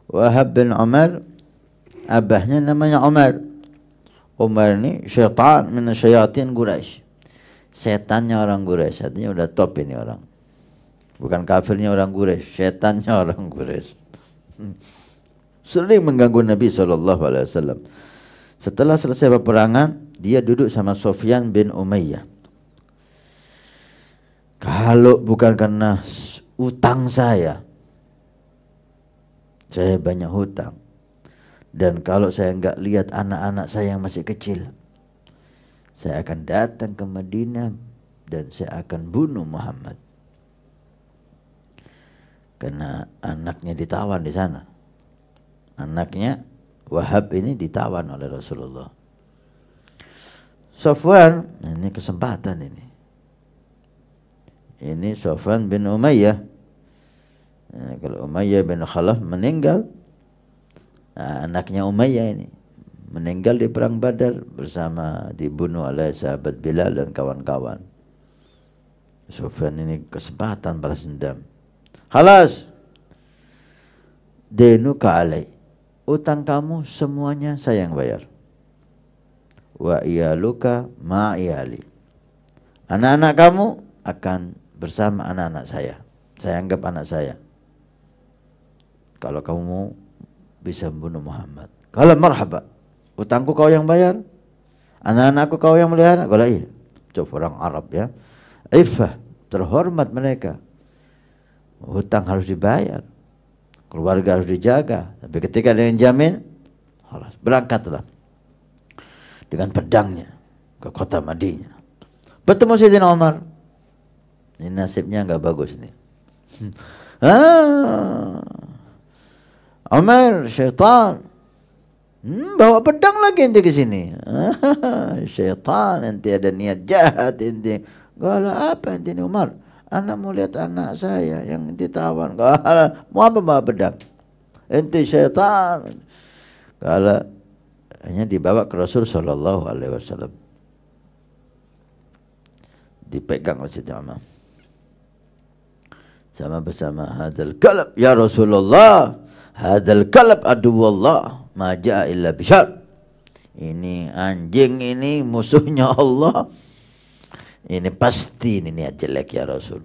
Wahab bin Umar, abahnya namanya Umar. Umar ini syaitan min syayatin Quraisy. Setannya orang Quraisy, artinya udah top ini orang. Bukan kafirnya orang Quraisy, setannya orang Quraisy. Sering mengganggu Nabi SAW. Setelah selesai peperangan, dia duduk sama Sufyan bin Umayyah. Kalau bukan karena utang saya banyak hutang. Dan kalau saya enggak lihat anak-anak saya yang masih kecil, saya akan datang ke Madinah dan saya akan bunuh Muhammad. Karena anaknya ditawan di sana. Anaknya Wahab ini ditawan oleh Rasulullah. Sofwan, ini kesempatan ini. Ini Sofwan bin Umayyah. Kalau Umayyah bin Khalaf meninggal, anaknya Umayyah ini meninggal di perang Badar bersama dibunuh oleh sahabat Bilal dan kawan-kawan. Sofwan ini kesempatan balas dendam. Khalas, denuka alai, utang kamu semuanya saya yang bayar. Wa iyaluka ma iyali, anak-anak kamu akan bersama anak-anak saya anggap anak saya. Kalau kamu bisa membunuh Muhammad, kalau marhaba, utangku kau yang bayar, anak-anakku kau yang melihara. Kalau iya, coba orang Arab ya, iffah, terhormat mereka. Hutang harus dibayar, keluarga harus dijaga. Tapi ketika ada yang jamin, berangkatlah dengan pedangnya ke kota Madinah. Bertemu Sayyidina Umar. Ini nasibnya enggak bagus nih. Ah, Umar, syaitan. Bawa pedang lagi ente ke sini. Syaitan, ente ada niat jahat ente. Gala apa ente ini Umar? Anak mau lihat anak saya yang ditawan. Gala, mau apa bawa pedang? Ente syaitan. Gala, hanya dibawa ke Rasul sallallahu alaihi wasallam. Dipegang oleh Sayyidina Umar. Sama bersama hadal kalab ya Rasulullah. Hadal kalab aduwallah. Ma ja'a illa bisyar. Ini anjing ini musuhnya Allah. Ini pasti ini niat jelek ya Rasul.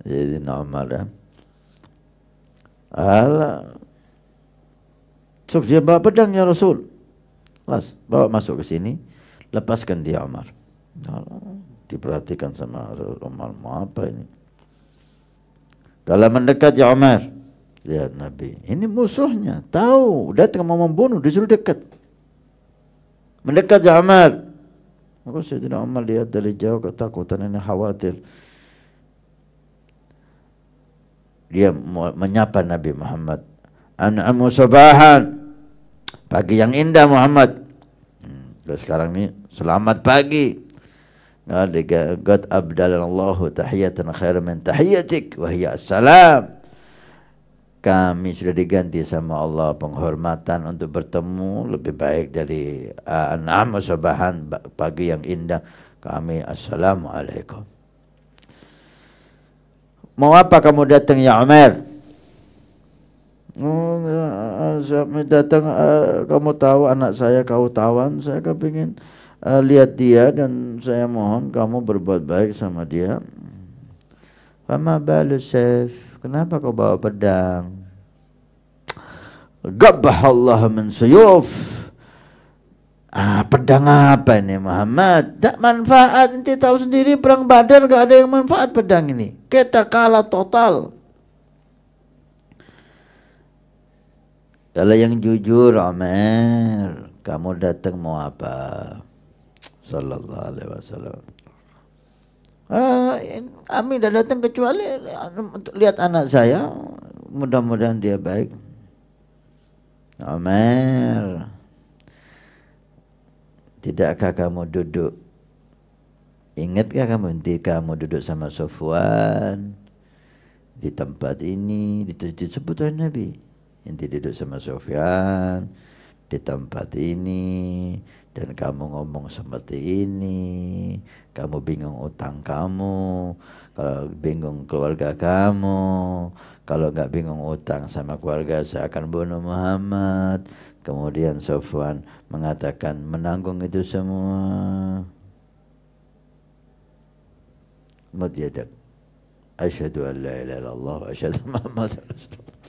Jadi normal ya. Alah. So, dia bawa pedang ya Rasul. Las, bawa masuk ke sini. Lepaskan dia Umar. Alah, diperhatikan sama Umar. Mau apa ini? Kalau mendekat ya Umar. Lihat Nabi. Ini musuhnya. Tahu. Datang mau membunuh. Disuruh dekat. Mendekat ya Umar. Maka Sayyidina Umar lihat dari jauh ketakutan ini khawatir. Dia menyapa Nabi Muhammad. An'amu sabahan. Pagi yang indah Muhammad. Sekarang ini selamat pagi. Qad abdalallahu tahiyatan khairan min tahiyatik wa hiya assalam. Kami sudah diganti sama Allah penghormatan untuk bertemu lebih baik dari an'am sabahan, pagi yang indah. Kami assalamualaikum. Mau apa kamu datang ya Umar? Datang, kamu tahu anak saya kau tawan, saya kepingin lihat dia dan saya mohon kamu berbuat baik sama dia. Fama balu sayf, kenapa kau bawa pedang? Gabbah Allah min suyuf. Pedang apa ini Muhammad? Tak manfaat, ente tahu sendiri perang Badar gak ada yang manfaat pedang ini. Kita kalah total. Kalau yang jujur Umar, kamu datang mau apa? Sallallahu alaihi wasallam. Kami dah datang kecuali untuk lihat anak saya. Mudah-mudahan dia baik. Umar, tidakkah kamu duduk? Ingatkah kamu duduk sama Sofwan di tempat ini disebut oleh Nabi? Inti duduk sama Sofyan di tempat ini dan kamu ngomong seperti ini, kamu bingung utang kamu, kalau bingung keluarga kamu, kalau nggak bingung utang sama keluarga saya akan bunuh Muhammad. Kemudian Sofwan mengatakan menanggung itu semua. Mud yadak. Asyhadu an la ilaha illallah wa asyhadu Muhammad Rasulullah.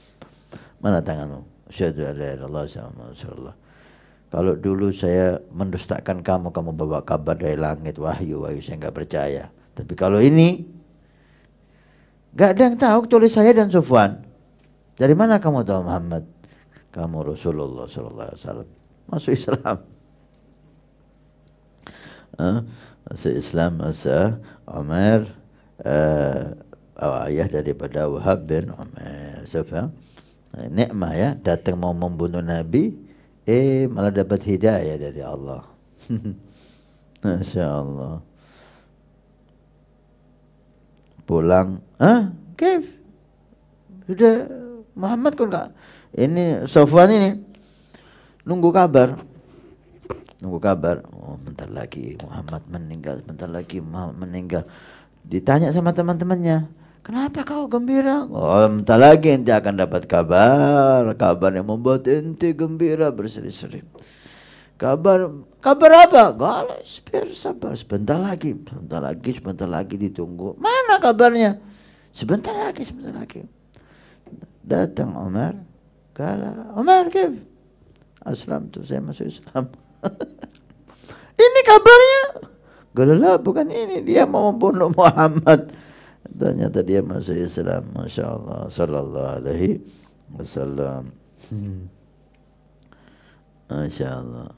Mana tanganmu? Asyhadu an la ilaha illallah wa Rasulullah. Kalau dulu saya mendustakan kamu bawa kabar dari langit, wahyu, saya enggak percaya. Tapi kalau ini enggak ada yang tahu kecuali saya dan Sofwan. Dari mana kamu tahu Muhammad? Kamu Rasulullah sallallahu alaihi wasallam. Masuk Islam. Masuk Islam, masa Umar, ayah daripada Wahab bin Umar. Sofyan. Nikmah ya, datang mau membunuh Nabi, malah dapat hidayah dari Allah. Masya Allah. Pulang, Kif? Sudah Muhammad kok enggak? Ini Sofwan ini nunggu kabar. Oh, bentar lagi Muhammad meninggal, bentar lagi Muhammad meninggal. Ditanya sama teman-temannya, kenapa kau gembira? Oh, bentar lagi ente akan dapat kabar yang membuat ente gembira berseri-seri. Kabar apa? Galah, sabar, sebentar lagi ditunggu. Mana kabarnya? Sebentar lagi. Datang Umar, galah, Umar, Kif? Aslam tuh, saya masuk Islam. Ini kabarnya. Galah, bukan ini, dia mau membunuh Muhammad. Ternyata dia masuk Islam. Masya Allah. Sallallahu alaihi wasallam. Masya Allah.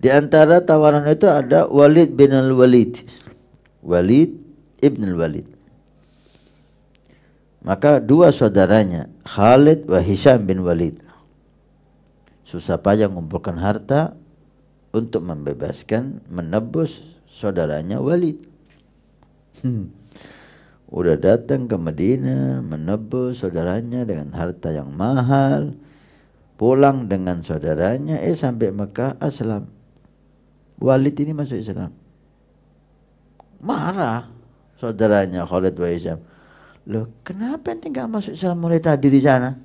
Di antara tawaran itu ada Walid bin al-Walid. Walid ibn al-Walid. Maka dua saudaranya, Khalid wa Hisham bin Walid, susah payah mengumpulkan harta untuk membebaskan, menebus saudaranya Walid. Udah datang ke Madinah, menebus saudaranya dengan harta yang mahal, pulang dengan saudaranya, sampai Mekah aslam. Walid ini masuk Islam. Marah saudaranya Khalid wa Hisham. Loh, kenapa ente nggak masuk Islam mulai tadi di sana?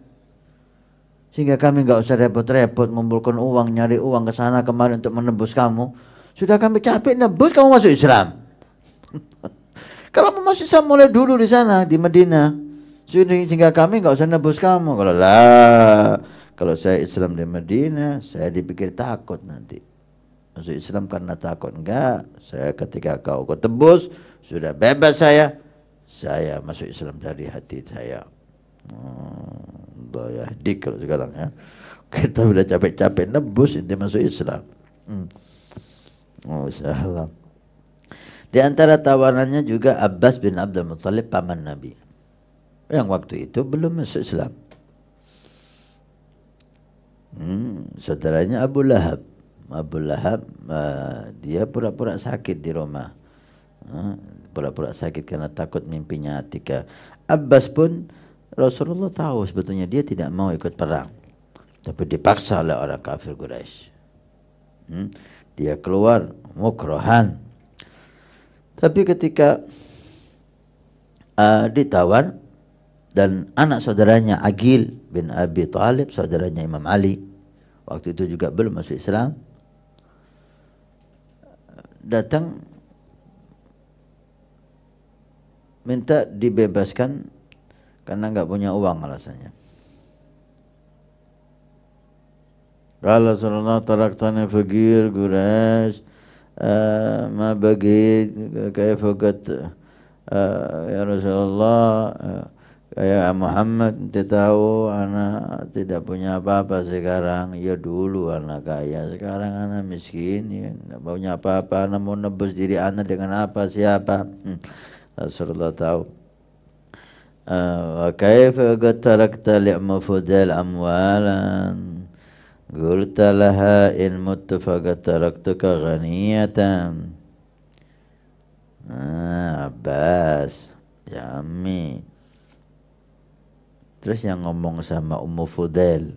Sehingga kami nggak usah repot-repot mengumpulkan uang, nyari uang ke sana kemari untuk menebus kamu. Sudah kami capek nebus, kamu masuk Islam. Kalau mau masuk Islam mulai dulu di sana di Madinah, sehingga kami nggak usah nebus kamu. Kalau lah, kalau saya Islam di Madinah, saya dipikir takut nanti. Masuk Islam karena takut, enggak. Saya ketika kau tebus, sudah bebas saya masuk Islam dari hati saya. Ya dik kalau sekarang ya. Kita udah capek-capek nebus, inti masuk Islam. Masyaallah. Di antara tawarannya juga Abbas bin Abdul Muttalib, paman Nabi, yang waktu itu belum masuk Islam. Saudaranya Abu Lahab. Abu Lahab dia pura-pura sakit di rumah. Pura-pura sakit karena takut mimpinya Atika. Abbas pun Rasulullah tahu sebetulnya dia tidak mau ikut perang, tapi dipaksa oleh orang kafir Quraisy. Dia keluar mukrohan. Tapi ketika ditawan, dan anak saudaranya Aqil bin Abi Thalib, saudaranya Imam Ali, waktu itu juga belum masuk Islam, datang minta dibebaskan karena nggak punya uang alasannya. Qala sallallahu taraktani fakir Quraisy ma bagi kaifa qad ya Rasulullah, ya Muhammad, ente tahu anak tidak punya apa-apa sekarang. Ya dulu anak kaya, sekarang anak miskin, ya tidak punya apa-apa. Anak mau nebus diri anak dengan apa, siapa? Rasulullah tahu. Wa kaifa qad tarakta li'ma fudal amwalan qulta laha in mutta faqad taraktuka ghaniyatan. Abbas, ya Ammi. Terus yang ngomong sama Ummu Fudail,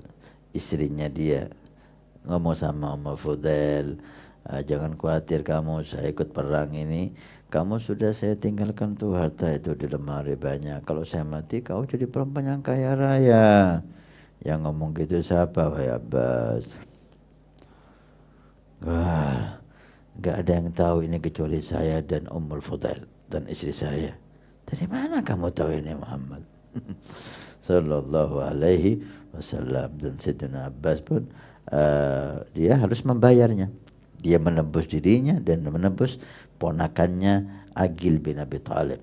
istrinya dia, ngomong sama Ummu Fudail, jangan khawatir kamu, saya ikut perang ini, kamu sudah saya tinggalkan tuh harta itu di lemari banyak. Kalau saya mati, kau jadi perempuan yang kaya raya. Yang ngomong gitu siapa, wahai Abbas? Wah, nggak ada yang tahu ini kecuali saya dan Ummul Fudail dan istri saya. Dari mana kamu tahu ini Muhammad? Sallallahu alaihi wasallam. Dan Sayyidina Abbas pun dia harus membayarnya. Dia menebus dirinya dan menebus ponakannya Aqil bin Abi Thalib.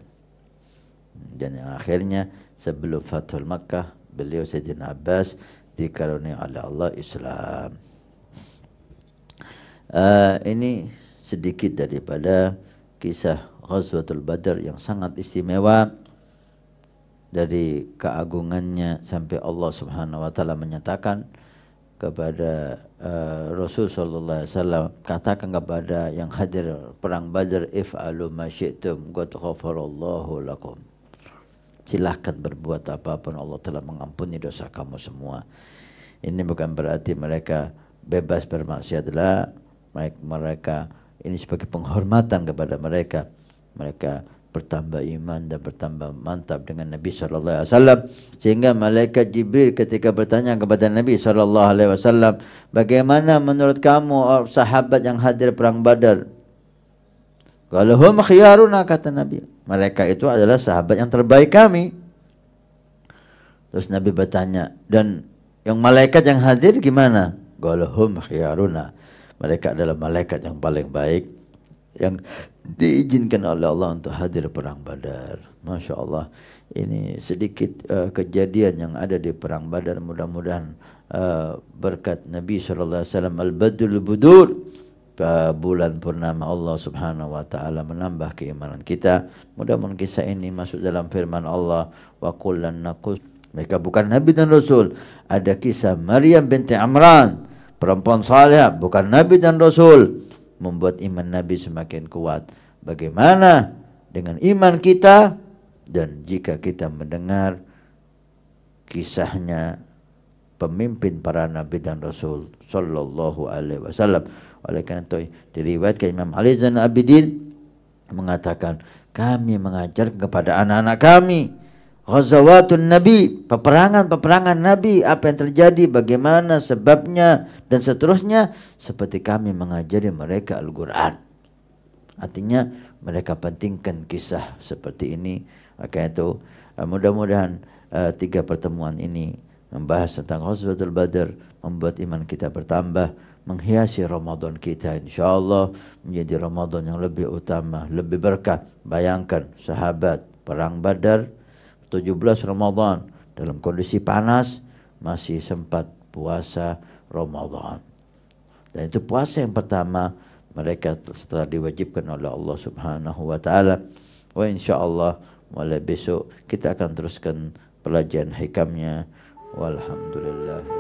Dan yang akhirnya sebelum Fathul Makkah, beliau Sayyidina Abbas dikaruniai oleh Allah Islam. Ini sedikit daripada kisah Ghazwatul Badar yang sangat istimewa, dari keagungannya sampai Allah Subhanahu wa taala menyatakan kepada Rasul sallallahu alaihi wasallam, katakan kepada yang hadir perang Badar, if'alu ma syi'tum qad ghafarallahu lakum. Silahkan berbuat apapun, Allah telah mengampuni dosa kamu semua. Ini bukan berarti mereka bebas bermaksiat, lah. Mereka ini sebagai penghormatan kepada mereka. Mereka bertambah iman dan bertambah mantap dengan Nabi sallallahu alaihi wasallam, sehingga malaikat Jibril ketika bertanya kepada Nabi sallallahu alaihi wasallam, bagaimana menurut kamu sahabat yang hadir perang Badar? Kalau hum khiyaruna, kata Nabi, mereka itu adalah sahabat yang terbaik kami. Terus Nabi bertanya, dan yang malaikat yang hadir gimana? Kalau hum khiyaruna, mereka adalah malaikat yang paling baik yang diizinkan oleh Allah untuk hadir perang Badar. Masya Allah, ini sedikit kejadian yang ada di perang Badar. Mudah-mudahan berkat Nabi SAW, al-badul budur, bulan purnama Allah Subhanahu wa taala menambah keimanan kita. Mudah-mudahan kisah ini masuk dalam firman Allah, wa kullan naqus. Mereka bukan nabi dan rasul. Ada kisah Maryam binti Imran, perempuan saleh, bukan nabi dan rasul, membuat iman Nabi semakin kuat. Bagaimana dengan iman kita? Dan jika kita mendengar kisahnya pemimpin para nabi dan rasul sallallahu alaihi wasallam. Oleh karena itu diriwayatkan Imam Ali Zainal Abidin mengatakan, kami mengajar kepada anak-anak kami ghazawatun nabi, peperangan nabi, apa yang terjadi, bagaimana sebabnya dan seterusnya, seperti kami mengajari mereka Al-Qur'an. Artinya mereka pentingkan kisah seperti ini. Maka itu mudah-mudahan 3 pertemuan ini membahas tentang Ghazwatul Badar membuat iman kita bertambah, menghiasi Ramadan kita insyaallah menjadi Ramadan yang lebih utama, lebih berkah. Bayangkan sahabat perang Badar 17 Ramadan dalam kondisi panas masih sempat puasa Ramadan. Dan itu puasa yang pertama mereka setelah diwajibkan oleh Allah Subhanahu wa taala. Wa insyaallah mulai besok kita akan teruskan pelajaran hikamnya. Walhamdulillah.